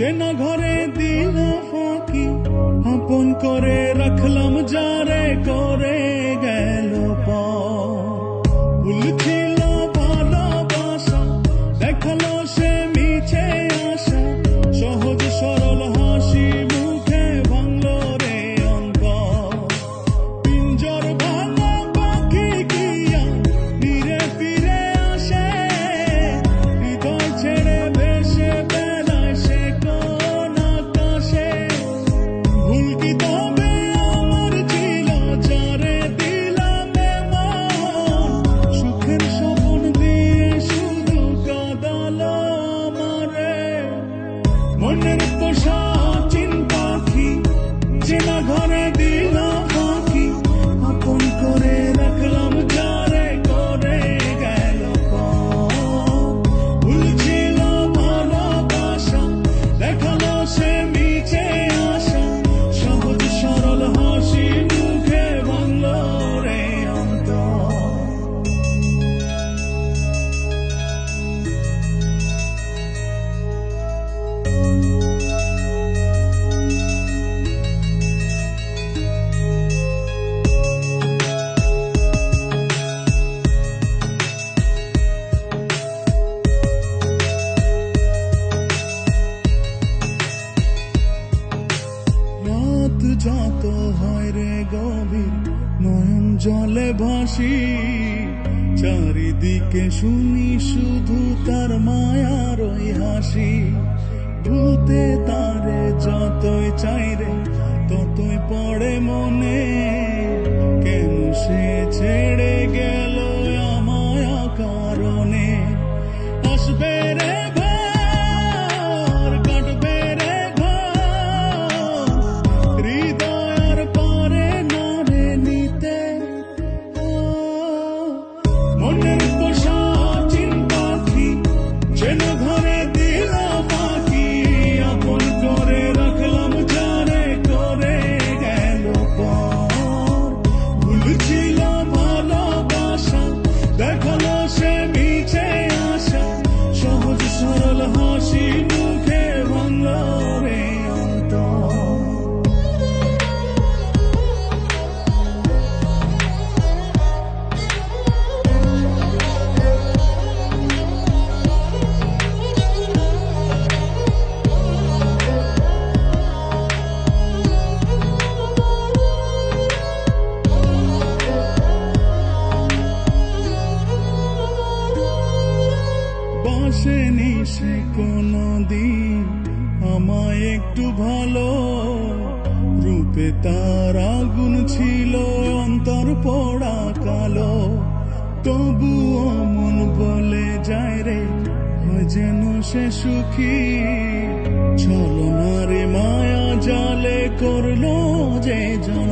চেনা ঘরে দিল ফাঁকি, আপন করে রাখলাম যারে করে গেল ভুল ছিল ভালোবাসা, দেখালো সে মিছে আশা, সহজ সরল হাসি মুখে ভাঙলো রে অন্তর। পিঞ্জর ভাঙা পাখি কিয়া ফিরে ফিরে আসে, হৃদয় ছেড়ে ভেসে বেড়ায় সে কোন আকাশে। ভুল কি তবে আমার ছিল যারে দিলাম এমন, সুখের স্বপ্ন দিয়ে শুধু কাঁদালো আমারে। মনের পোষা চিন পাখি, চেনা ঘরে দিলাম ফাঁকি, আপন করে রাখলাম যারে করে গেল ভুল ছিল ভালোবাসা, দেখালো সে মিছে আশা, সহজ সরল হাসি মুখে ভাঙলো রে অন্তর। রাত যত হয় রে গভীর, নয়ন জলে ভাসি, চারিদিকে শুনি শুধু তার মায়ার ওই হাসি। ভুলতে তারে যতই চাই রে ততই পড়ে মনে, কেন সে ছেড়ে গেল আমায় কারণে। আসবে রে কাটবে রে হৃদয়ের পারে নারে নিতে। মনের পোষা চিন পাখি, যেন ঘরে দিল ফাঁকি, আপন করে রাখলাম যারে করে গেল ভুল ছিল ভালোবাসা, দেখালো সে মিছে আশা, সহজ সরল হাসি মুখে ভাঙলো রে অন্তর। বাসেনি সে কোনদিন আমায় একটু ভালো, রূপে তার আগুন ছিল অন্তর পোড়া কালো। তবুও মন বলে যায় রে হয় যেন সে সুখী, ছলনারে মায়া জালে করলো যে জন